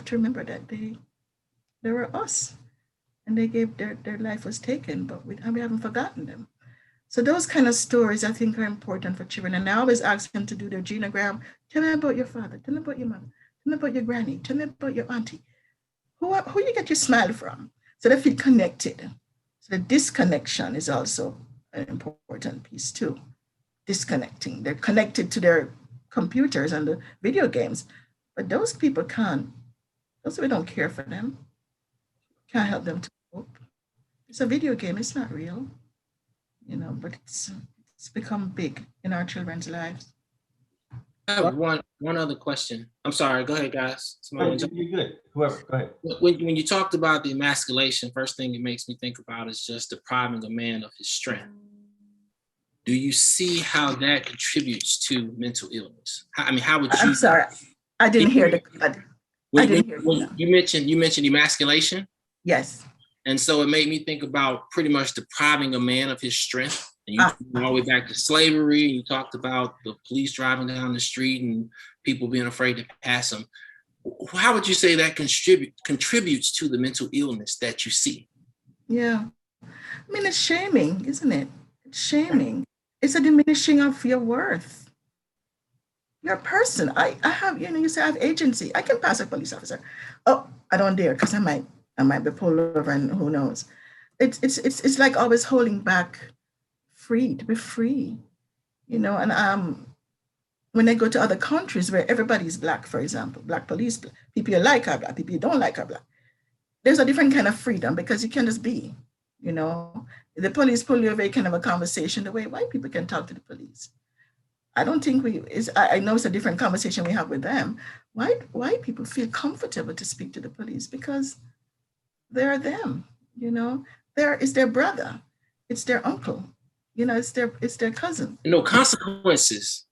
to remember that they were us, and they gave their life was taken, but we haven't forgotten them. So those kind of stories I think are important for children. And I always ask them to do their genogram. Tell me about your father. Tell me about your mother. Tell me about your granny. Tell me about your auntie. Who you get your smile from? So they feel connected. So the disconnection is also an important piece too. Disconnecting. They're connected to their computers and the video games, but those people can't. Those people don't care for them. Can't help them to cope. It's a video game. It's not real, but it's become big in our children's lives. I have one other question. I'm sorry. Go ahead, guys. You're good. Whoever, go ahead. When you talked about the emasculation, first thing it makes me think about is just depriving a man of his strength. Do you see how that contributes to mental illness? How would you? I'm sorry, I didn't hear the. You mentioned emasculation. Yes. And so it made me think about pretty much depriving a man of his strength. And you went all the way back to slavery, and you talked about the police driving down the street and people being afraid to pass them. How would you say that contributes to the mental illness that you see? Yeah. It's shaming, isn't it? It's shaming. It's a diminishing of your worth. You're a person. I have, you say I have agency. I can pass a police officer. Oh, I don't dare, because I might be pulled over, and who knows. It's like always holding back to be free, and when I go to other countries where everybody's Black, for example, Black police, people you like are Black, people you don't like are Black. There's a different kind of freedom because you can just be, the police pull you over, you can have a conversation the way white people can talk to the police. I don't think I know it's a different conversation we have with them. White people feel comfortable to speak to the police because they're them, it's their brother, it's their uncle, it's their cousin. No consequences.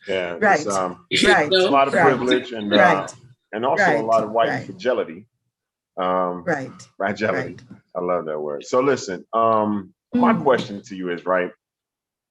Yeah, right. It's a lot of privilege and also a lot of white fragility. Fragility. I love that word. So listen, my question to you is, right,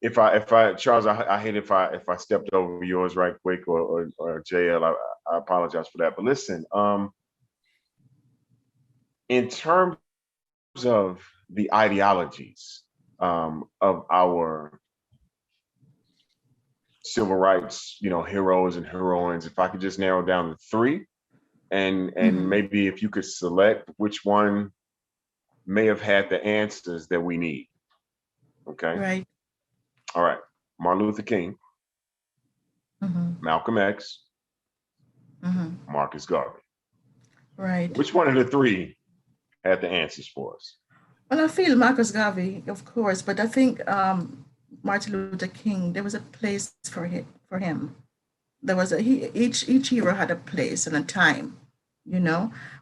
if I Charles, I hate if I stepped over yours right quick, or JL, I apologize for that. But listen, in terms of the ideologies of our civil rights, heroes and heroines, if I could just narrow down to three, and maybe if you could select which one may have had the answers that we need. Okay. Right. All right. Martin Luther King, Malcolm X, Marcus Garvey. Right. Which one of the three had the answers for us? Well, I feel Marcus Garvey, of course, but I think Martin Luther King, there was a place for him. There was each hero had a place and a time,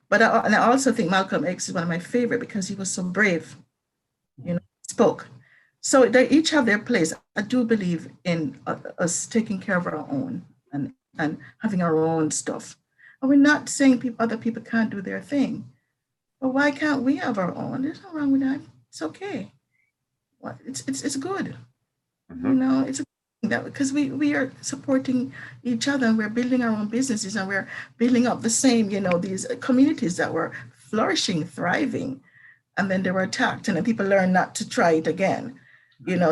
But I also think Malcolm X is one of my favorite because he was so brave, spoke. So they each have their place. I do believe in us taking care of our own and having our own stuff. And we're not saying other people can't do their thing. But why can't we have our own? There's no wrong with that. It's okay. It's good. It's that because we are supporting each other, and we're building our own businesses, and we're building up the same, these communities that were flourishing, thriving, and then they were attacked, and then people learn not to try it again.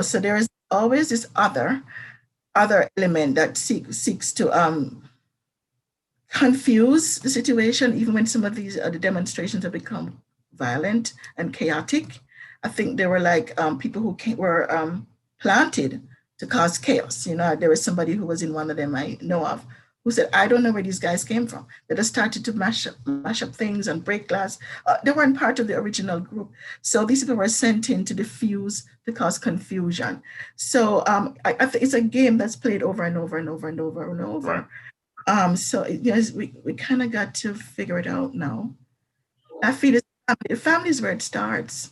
So there is always this other element that seeks to confuse the situation, even when some of these the demonstrations have become violent and chaotic. I think they were like people who were planted to cause chaos. There was somebody who was in one of them I know of who said, I don't know where these guys came from. They just started to mash up things and break glass. They weren't part of the original group. So these people were sent in to diffuse, to cause confusion. So I think it's a game that's played over and over and over and over and over. So we kind of got to figure it out now. I feel the family is where it starts.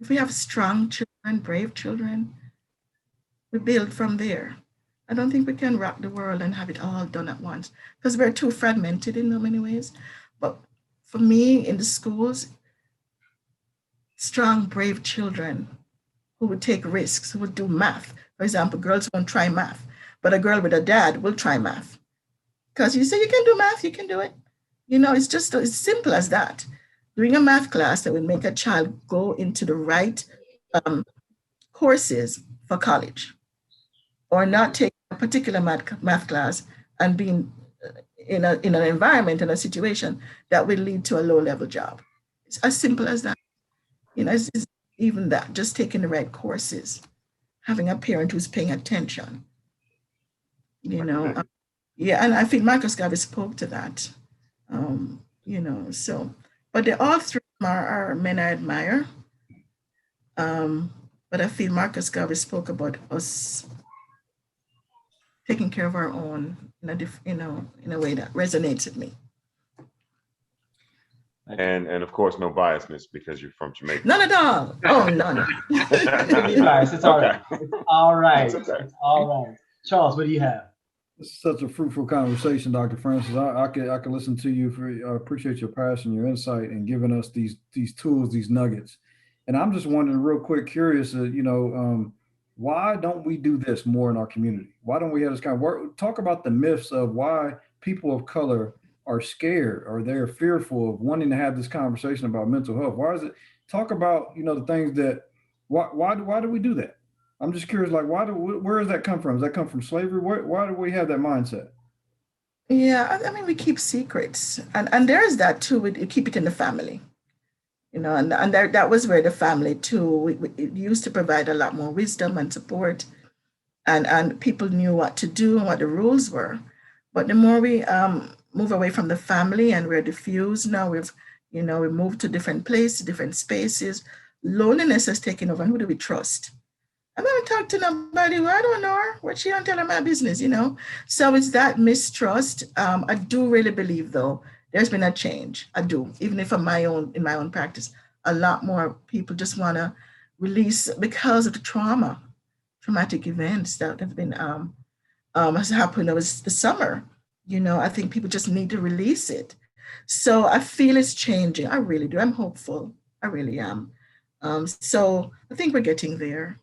If we have strong children, brave children, we build from there. I don't think we can rock the world and have it all done at once because we're too fragmented in so many ways. But for me, in the schools, strong, brave children who would take risks, who would do math. For example, girls won't try math, but a girl with a dad will try math. Because you say you can do math, you can do it. It's just as simple as that. Doing a math class that would make a child go into the right courses for college, or not take a particular math class and being in an environment, in a situation that will lead to a low level job. It's as simple as that. It's even that, just taking the right courses, having a parent who's paying attention, yeah, and I think Marcus Garvey spoke to that. So, but they all three are men I admire. But I feel Marcus Garvey spoke about us taking care of our own in a way that resonates with me. And of course, no biasness because you're from Jamaica. None at all. Oh, none. It's all right. It's all right. Okay. It's all right. Charles, what do you have? This is such a fruitful conversation, Dr. Francis. I could listen to you. I appreciate your passion, your insight, and giving us these tools, these nuggets. And I'm just wondering, real quick, curious, why don't we do this more in our community? Why don't we have this kind of work? Talk about the myths of why people of color are scared or they're fearful of wanting to have this conversation about mental health. Why is it? Talk about the things that. Why do we do that? I'm just curious, like, where does that come from? Does that come from slavery? Why do we have that mindset? Yeah, I mean, we keep secrets, and there is that too. We keep it in the family, and that was where the family too. It used to provide a lot more wisdom and support, and people knew what to do and what the rules were. But the more we move away from the family and we're diffused now, we moved to different places, different spaces. Loneliness has taken over. And who do we trust? I'm not talk to nobody. Well, I don't know her. What she don't tell her my business, So it's that mistrust. I do really believe, though, there's been a change. I do, even if in my own practice, a lot more people just want to release because of the traumatic events that have been has happened. It was the summer. I think people just need to release it. So I feel it's changing. I really do. I'm hopeful. I really am. So I think we're getting there.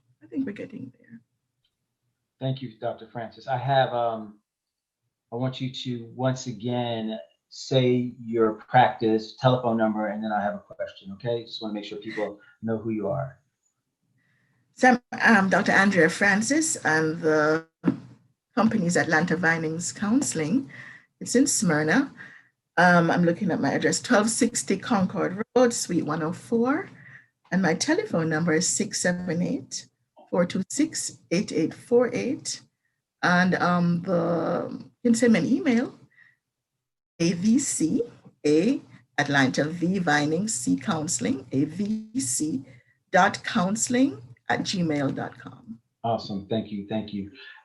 Thank you, Dr. Francis. I want you to once again say your practice telephone number, and then I have a question. Okay, just want to make sure people know who you are. So I'm Dr. Andrea Francis, and the company is Atlanta Vinings Counseling. It's in Smyrna. I'm looking at my address, 1260 Concord Road, Suite 104, and my telephone number is 678-426-8848. And you can send me an email, AVC, Atlanta V Vinings C Counseling, avc.counseling@gmail.com. Awesome. Thank you.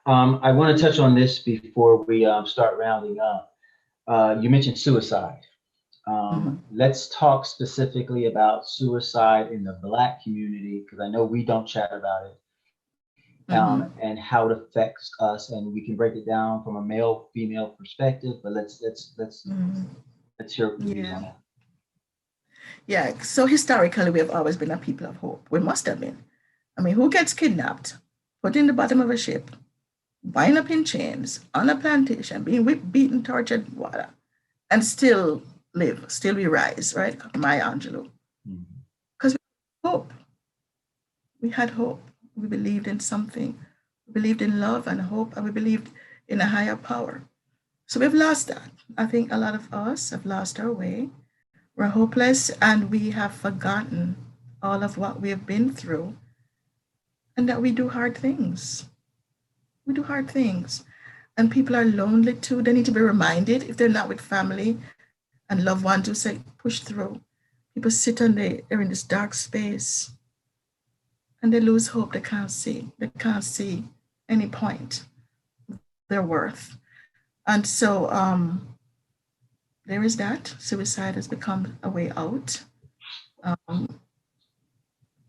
I want to touch on this before we start rounding up. You mentioned suicide. Let's talk specifically about suicide in the Black community, because I know we don't chat about it, and how it affects us. And we can break it down from a male-female perspective. But let's hear what you want. Yeah. So historically, we have always been a people of hope. We must have been. I mean, who gets kidnapped, put in the bottom of a ship, wind up in chains on a plantation, being whipped, beaten, tortured, water, and still live, still we rise, right? Maya Angelou. Because we had hope. We had hope. We believed in something. We believed in love and hope, and we believed in a higher power. So we've lost that. I think a lot of us have lost our way. We're hopeless, and we have forgotten all of what we have been through, and that we do hard things. We do hard things. And people are lonely too. They need to be reminded, if they're not with family and loved ones, to say, push through. People sit and they're in this dark space and they lose hope. They can't see any point of their worth. And so there is that. Suicide has become a way out,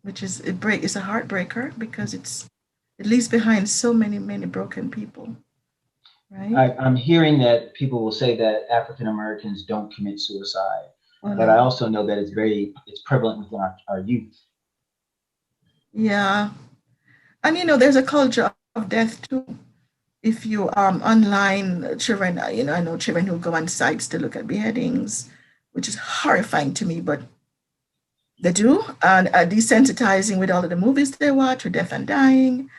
which is it's a heartbreaker, because it leaves behind so many broken people. Right? I'm hearing that people will say that African Americans don't commit suicide, but I also know that it's prevalent within our youth. Yeah, and there's a culture of death too. if you online children, I know children who go on sites to look at beheadings, which is horrifying to me, but they do, and are desensitizing with all of the movies they watch, with Deaf and Dying,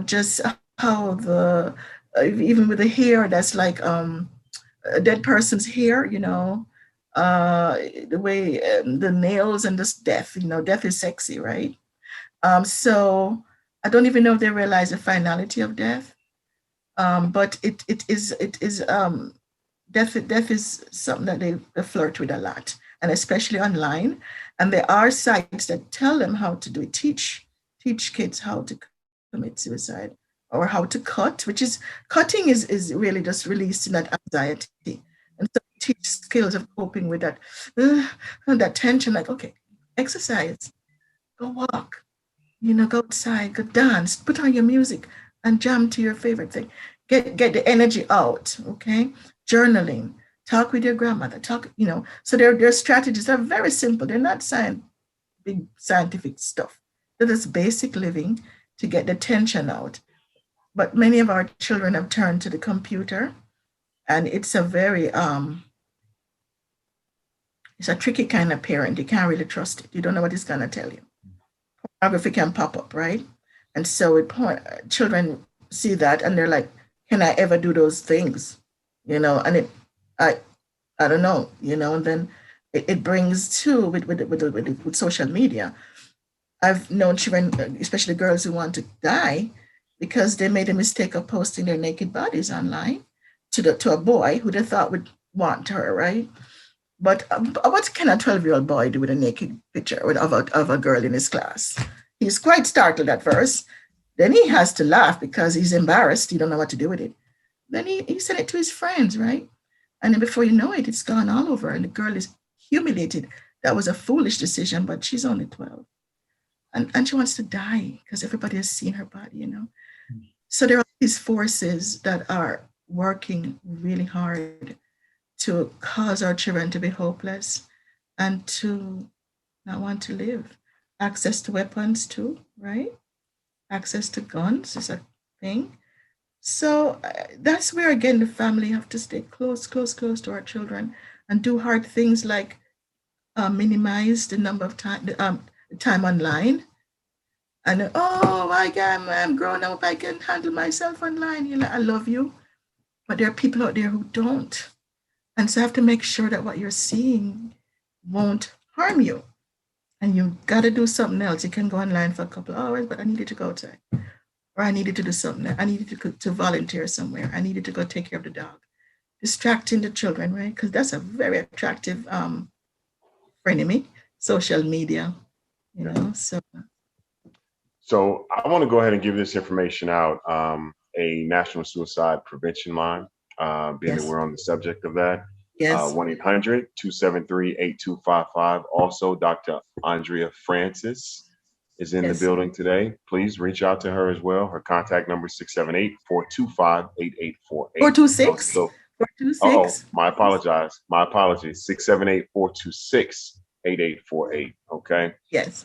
just how even with the hair that's like a dead person's hair, the way the nails and this death, death is sexy, right? So I don't even know if they realize the finality of death. But it is death is something that they flirt with a lot, and especially online. And there are sites that tell them how to do it, teach kids how to commit suicide or how to cut, which is cutting is really just releasing that anxiety. And so teach skills of coping with that and that tension, like, okay, exercise, go walk, go outside, go dance, put on your music and jam to your favorite thing. Get the energy out, okay? Journaling, talk with your grandmother, so their strategies are very simple. They're not big scientific stuff. They're just basic living to get the tension out. But many of our children have turned to the computer, and it's a very it's a tricky kind of parent. You can't really trust it. You don't know what it's gonna tell you. Pornography can pop up, right? And so children see that and they're like, can I ever do those things? And I don't know, and then it brings too with social media. I've known children, especially girls, who want to die because they made a mistake of posting their naked bodies online to a boy who they thought would want her, right? But what can a 12-year-old boy do with a naked picture of a girl in his class? He's quite startled at first. Then he has to laugh because he's embarrassed. He don't know what to do with it. Then he sent it to his friends, right? And then before you know it, it's gone all over. And the girl is humiliated. That was a foolish decision, but she's only 12. And she wants to die because everybody has seen her body, So there are these forces that are working really hard to cause our children to be hopeless and to not want to live. Access to weapons too, right? Access to guns is a thing. So that's where, again, the family have to stay close to our children and do hard things like minimize the number of time online. And I'm grown up, I can handle myself online. I love you. But there are people out there who don't. And so I have to make sure that what you're seeing won't harm you. And you've got to do something else. You can go online for a couple of hours, but I needed to go outside. Or I needed to do something. I needed to volunteer somewhere. I needed to go take care of the dog. Distracting the children, right? Because that's a very attractive frenemy, social media, So I want to go ahead and give this information out, a National Suicide Prevention Line, being that we're on the subject of that. Yes. 1-800-273-8255. Also, Dr. Andrea Francis is in the building today. Please reach out to her as well. Her contact number is 678-425-8848. 426? 426. My apologies. 678-426-8848. Okay. Yes.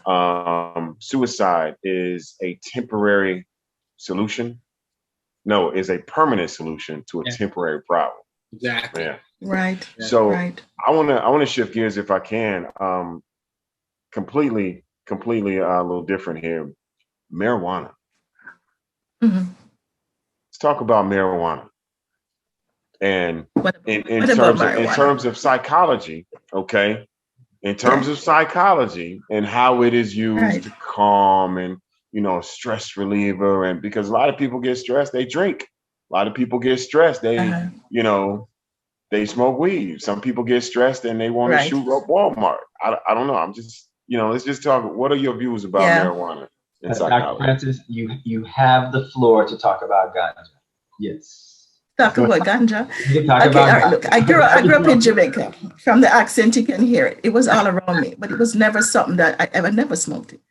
Suicide is a temporary solution. No, is a permanent solution to a temporary problem. Exactly. Yeah. Right. So right. I want to shift gears if I can. Completely a little different here. Marijuana. Mm-hmm. Let's talk about marijuana. And in terms of psychology, okay. In terms of psychology and how it is used to calm and stress reliever, and because a lot of people get stressed, they drink. A lot of people get stressed, they they smoke weed. Some people get stressed and they want to shoot up Walmart. I don't know. I'm just let's just talk. What are your views about marijuana and psychology? Dr. Francis, you have the floor to talk about ganja. Yes. Talk about ganja. All right, look, I grew up in Jamaica. From the accent, you can hear it. It was all around me, but it was never something that I never smoked it.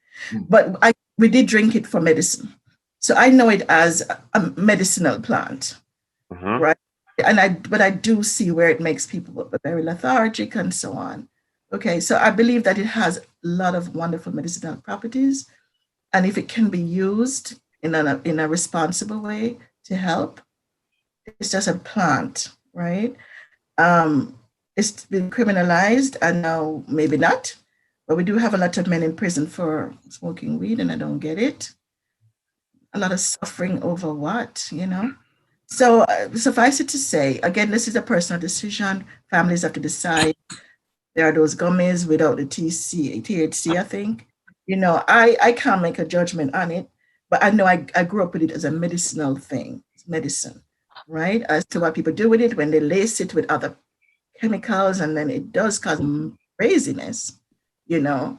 But we did drink it for medicine. So I know it as a medicinal plant, right? But I do see where it makes people very lethargic and so on. Okay, so I believe that it has a lot of wonderful medicinal properties, and if it can be used in a responsible way to help. It's just a plant, right? It's been criminalized, and now maybe not, but we do have a lot of men in prison for smoking weed, and I don't get it. A lot of suffering over what, you know? So suffice it to say, again, this is a personal decision. Families have to decide. There are those gummies without the THC, I think. You know, I can't make a judgment on it, but I know I grew up with it as a medicinal thing. It's medicine, right? As to what people do with it when they lace it with other chemicals, and then it does cause craziness, you know,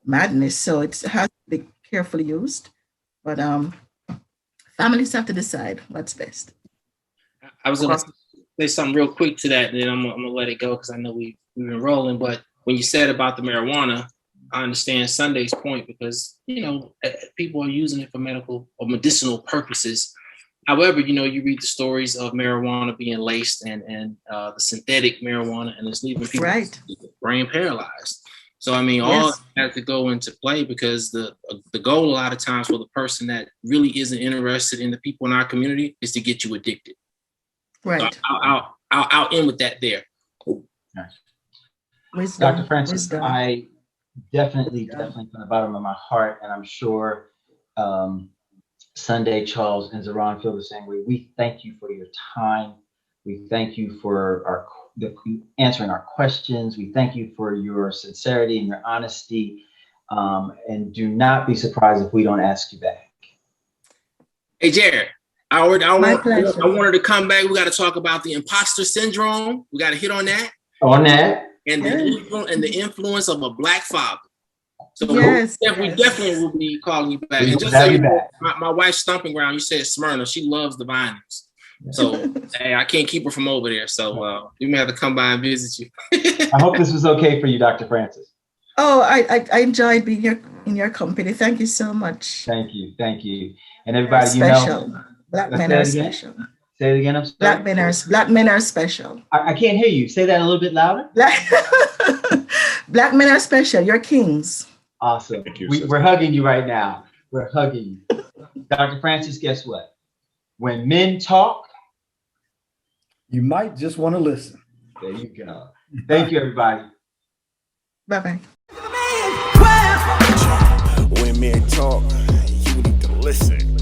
madness. So it has to be carefully used. But families have to decide what's best. I was going to say something real quick to that, and then I'm gonna let it go because I know we've been rolling. But when you said about the marijuana, I understand Sunday's point, because, you know, people are using it for medical or medicinal purposes. However, you know, you read the stories of marijuana being laced and the synthetic marijuana, and it's leaving people brain paralyzed. So, I mean, all has to go into play, because the goal a lot of times for the person that really isn't interested in the people in our community is to get you addicted. Right. So I'll end with that there. Nice. Dr. Francis, I definitely from the bottom of my heart, and I'm sure Sunday, Charles, and Xeron feel the same way. We thank you for your time. We thank you for answering our questions. We thank you for your sincerity and your honesty. And do not be surprised if we don't ask you back. Hey, Jared, I wanted to come back. We got to talk about the imposter syndrome. We got to hit on that. And the influence of a Black father. So we definitely will be calling you back. And just so you know, my wife's stomping ground, you said Smyrna. She loves the Vinings. So hey, I can't keep her from over there. So you may have to come by and visit you. I hope this was okay for you, Dr. Francis. Oh, I enjoyed being in your company. Thank you so much. Thank you. And everybody, special. Black men are special. Say it again. I'm sorry. Black men are special. I can't hear you. Say that a little bit louder. Black men are special. You're kings. Awesome. We're hugging you right now. We're hugging you. Dr. Francis, guess what? When men talk, you might just want to listen. There you go. Thank you, everybody. Bye-bye. When men talk, you need to listen.